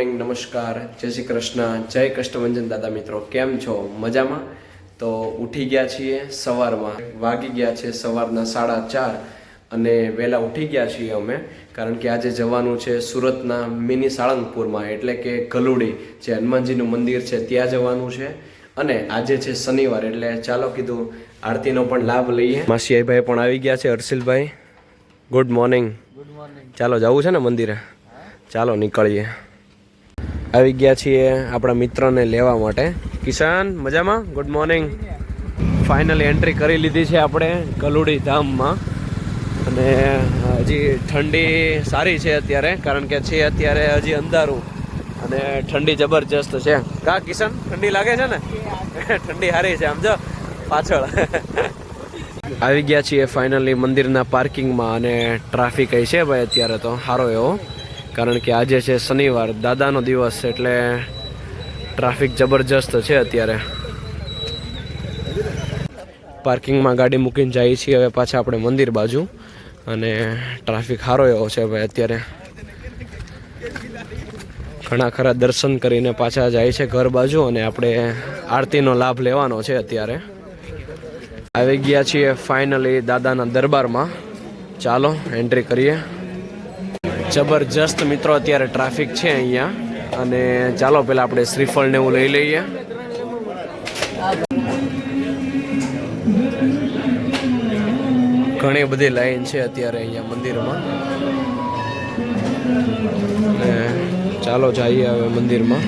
Morning, નમસ્કાર, જય શ્રી કૃષ્ણ, જય કષ્ટભંજન દાદા મિત્રો, કેમ છો? મજામાં? તો ઉઠી ગયા છીએ સવારમાં, વાગી ગયા છે સવારના 4:30 અને વહેલા ઉઠી ગયા છીએ અમે, કારણ કે આજે જવાનું છે સુરતના મિની સાળંગપુરમાં, એટલે કે ગલુડી જે હનુમાનજીનું મંદિર છે ત્યાં જવાનું છે. અને આજે છે શનિવાર, એટલે ચાલો કીધું આરતીનો પણ લાભ લઈએ. માસીભાઈ પણ આવી ગયા છે. હર્ષિલભાઈ, ગુડ મોર્નિંગ. ચાલો જવું છે ને મંદિરે? ચાલો નીકળીએ. આવી ગયા છીએ આપણા મિત્રને લેવા માટે. કિશન મજામાં? Good morning. ફાઇનલી એન્ટ્રી કરી લીધી છે આપણે ગલુડી ધામમાં. અને હજી ઠંડી સારી છે અત્યારે, કારણ કે છે અત્યારે હજી અંધારું અને ઠંડી જબરજસ્ત છે. કા કિશન, ઠંડી લાગે છે ને? ઠંડી સારી છે. આમ જો પાછળ આવી ગયા છીએ ફાઇનલી મંદિરના પાર્કિંગમાં. અને ટ્રાફિક છે ભાઈ અત્યારે તો સારો એવો, કારણ કે આજે છે શનિવાર, દાદાનો દિવસ, એટલે ટ્રાફિક જબરજસ્ત છે અત્યારે. પાર્કિંગમાં ગાડી મૂકીને જઈએ છીએ હવે પાછા આપણે મંદિર બાજુ, અને ટ્રાફિક સારો એવો છે ભાઈ અત્યારે. ઘણા ખરા દર્શન કરીને પાછા જાય છે ઘર બાજુ, અને આપણે આરતીનો લાભ લેવાનો છે અત્યારે. આવી ગયા છીએ ફાઇનલી દાદાના દરબારમાં. ચાલો એન્ટ્રી કરીએ. જબરજસ્ત મિત્રો અત્યારે ટ્રાફિક છે અહીંયા, અને ચાલો પેલા આપણે શ્રીફળ ને એવું લઈ લઈએ. ઘણી બધી લાઈન છે અત્યારે અહીંયા મંદિરમાં. ચાલો જઈએ હવે મંદિરમાં.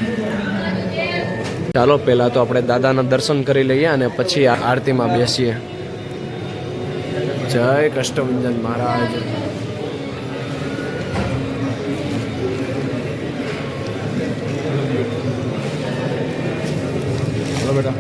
ચાલો પહેલાં તો આપણે દાદાના દર્શન કરી લઈએ અને પછી આરતીમાં બેસીએ. જય કષ્ટભંજન મહારાજ. ચલો બેટા.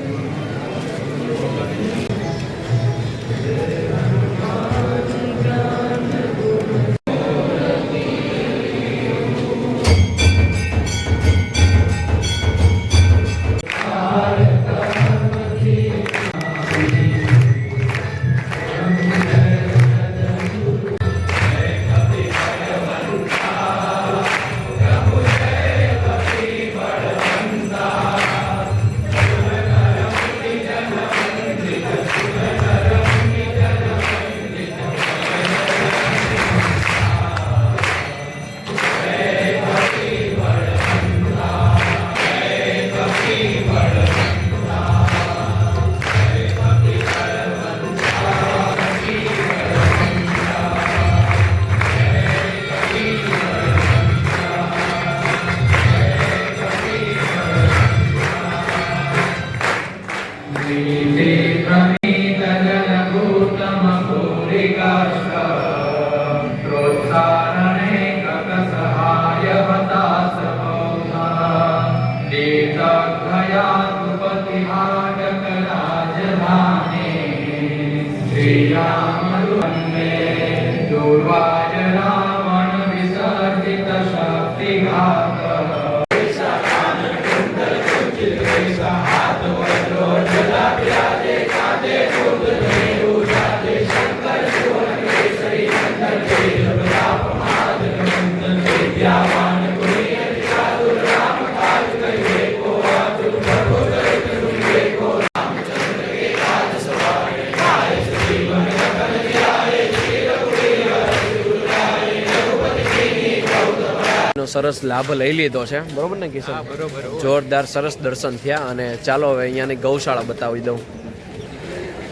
સરસ લાભ લઈ લીધો છે, બરોબર ને કિશન? બરોબર. જોરદાર સરસ દર્શન થયા. અને ચાલો હવે અહીંયાની ગૌશાળા બતાવી દઉં.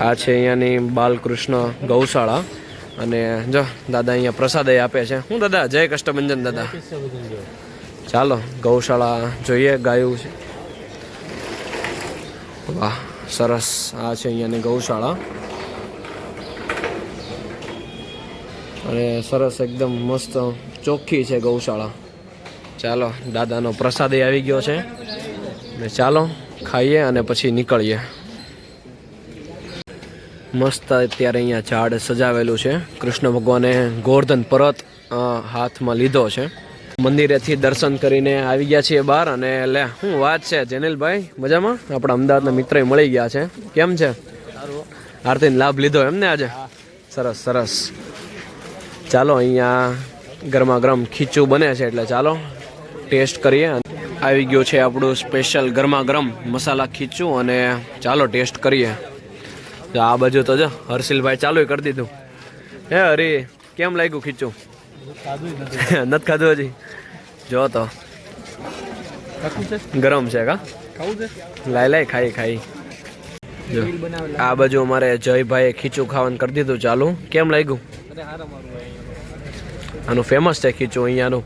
આ છે અહીંયાની બાલકૃષ્ણ ગૌશાળા. અને જો દાદા અહીંયા પ્રસાદ આપે છે. હું દાદા? જય કષ્ટભંજન દાદા. ચાલો ગૌશાળા જોઈએ. ગાયું છે, વાહ સરસ. આ છે અહીંયાની ગૌશાળા, અને સરસ એકદમ મસ્ત ચોખ્ખી છે ગૌશાળા. ચાલો દાદાનો પ્રસાદ આવી ગયો છે, ને ચાલો ખાઈએ અને પછી નીકળીએ. મસ્ત અત્યારે અહીંયા ઝાડ સજાવેલું છે. કૃષ્ણ ભગવાને ગોવર્ધન પર્વત હાથમાં લીધો છે. મંદિરેથી દર્શન કરીને આવી ગયા છીએ બહાર. અને લે શું વાત છે જેનિલભાઈ, મજામાં? આપણા અમદાવાદના મિત્ર મળી ગયા છે. કેમ છે? આરતીનો લાભ લીધો એમને આજે? સરસ સરસ. ચાલો અહીંયા ગરમા ગરમ ખીચું બને છે, એટલે ચાલો ટેસ્ટ કરીએ. આવી ગયો છે આપણું સ્પેશિયલ ગરમા ગરમ મસાલા ખીચું અને ચાલો ટેસ્ટ કરીએ. આ બાજુ તો જો હર્ષિલભાઈ ચાલુ કરી દીધું. હે હરી, કેમ લાગ્યું ખીચું? નથી ખાધું હજી? જો તો ગરમ છે કા? લાય ખાઈ. જો આ બાજુ અમારે જયભાઈએ ખીચું ખાવાનું કરી દીધું ચાલુ. કેમ લાગ્યું? આનું ફેમસ છે ખીચું અહીંયાનું.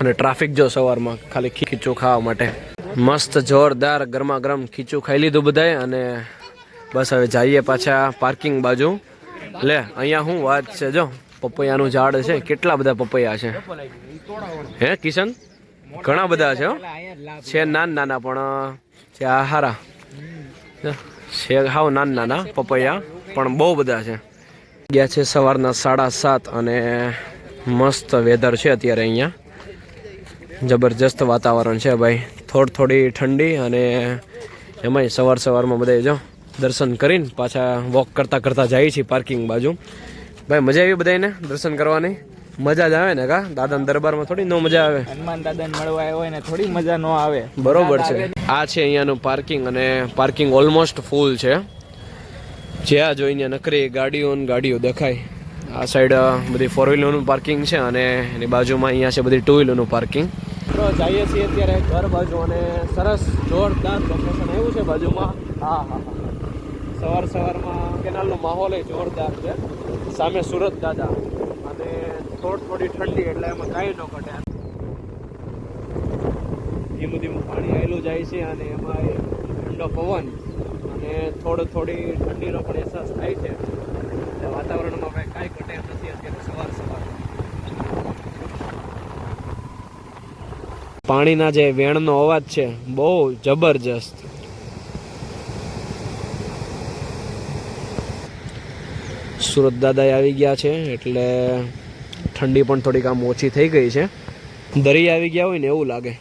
અને ટ્રાફિક જો સવારમાં ખાલી ખીચું ખાવા માટે. મસ્ત જોરદાર ગરમા ગરમ ખીચું ખાઈ લીધું બધાએ અને બસ હવે જઈએ પાછા પાર્કિંગ બાજુ. લે અહીંયા શું વાત છે, જો પપૈયાનું ઝાડ છે. કેટલા બધા પપૈયા છે હે કિશન? ઘણા બધા છે નાના પણ છે. આ હારા છે, હાવ નાના પપૈયા પણ બહુ બધા છે. ગયા છે સવારના 7:30 અને મસ્ત વેધર છે અત્યારે અહીંયા. જબરજસ્ત વાતાવરણ છે ભાઈ. થોડી ઠંડી અને એમાંય સવારમાં બધા જો દર્શન કરીને પાછા વોક કરતા જાય છે પાર્કિંગ બાજુ. ભાઈ મજા આવી બધાને દર્શન કરવાની? મજા જ આવે ને કા? દાદાના દરબારમાં થોડી નો મજા આવે? હનુમાન દાદાને મળવા આવ્યો હોય ને થોડી મજા નો આવે. બરોબર છે. આ છે અહીંયાનું પાર્કિંગ અને પાર્કિંગ ઓલમોસ્ટ ફૂલ છે. જ્યાં જોઈને નકરી ગાડીઓ દેખાય. આ સાઈડ બધી 4-વ્હીલરનું પાર્કિંગ છે અને એની બાજુમાં અહીંયા છે બધી 2-વ્હીલરનું પાર્કિંગ. તો જઈએ છીએ અત્યારે ઘર બાજુ અને સરસ જોરદાર લોકેશન એવું છે બાજુમાં. હા સવારમાં કેનાલનો માહોલ જોરદાર છે. સામે સુરત દાદા અને થોડી ઠંડી એટલે એમાં કાંઈ ન ઘટે. ધીમું પાણી આવેલું જાય છે અને એમાં ઠંડો પવન અને થોડી ઠંડીનો પણ અહેસાસ થાય છે. વાતાવરણમાં ભાઈ કાંઈ ઘટે એમ નથી અત્યારે સવાર. પાણીના જે વેણનો અવાજ છે બહુ જબરજસ્ત. સુરત દાદા આવી ગયા છે એટલે ઠંડી પણ થોડીક આમ ઓછી થઈ ગઈ છે. દરિયા આવી ગયા હોય ને એવું લાગે.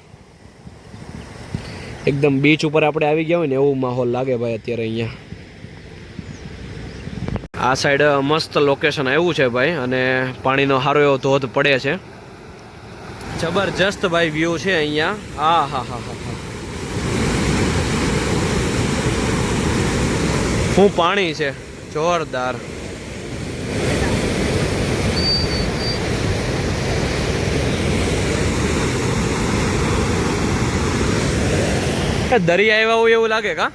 એકદમ બીચ ઉપર આપણે આવી ગયા હોય ને એવું માહોલ લાગે ભાઈ અત્યારે અહીંયા. આ સાઈડ મસ્ત લોકેશન આવ્યું છે ભાઈ અને પાણીનો સારો એવો ધોધ પડે છે. જબરજસ્ત ભાઈ વ્યૂ છે અહીંયા. હા. શું પાણી છે, જોરદાર. દરિયા આવ્યા હોય એવું લાગે કા?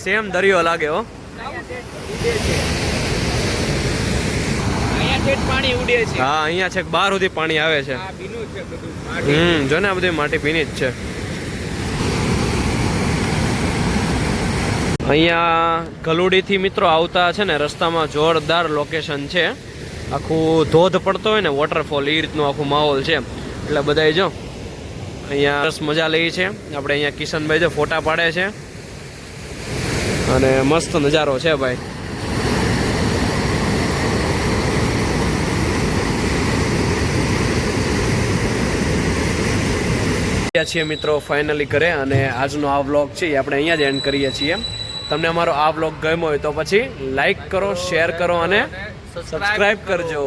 સેમ દરિયો લાગે હો. પાણી ઉડે છે. હા અહીંયા છેક બહાર સુધી પાણી આવે છે. જો ને આ બધી માટી ભીની જ છે. અહીંયા ગલુડીથી મિત્રો આવતા છે ને રસ્તામાં જોરદાર લોકેશન છે. આખું ધોધ પડતો હોય ને વોટરફોલ એ રીતનું આખું માહોલ છે. એટલે બધા જો અહીંયા સરસ મજા લઈ છે. આપણે અહીંયા કિશનભાઈ જો ફોટા પાડે છે અને મસ્ત નજારો છે ભાઈ. છીએ મિત્રો ફાઇનલી ઘરે અને આજનો આ વ્લોગ છે એ આપણે અહીંયા જ એન્ડ કરીએ છીએ. તમને અમારો આ વ્લોગ ગમ્યો હોય તો પછી લાઈક કરો, શેર કરો અને સબસ્ક્રાઇબ કરજો.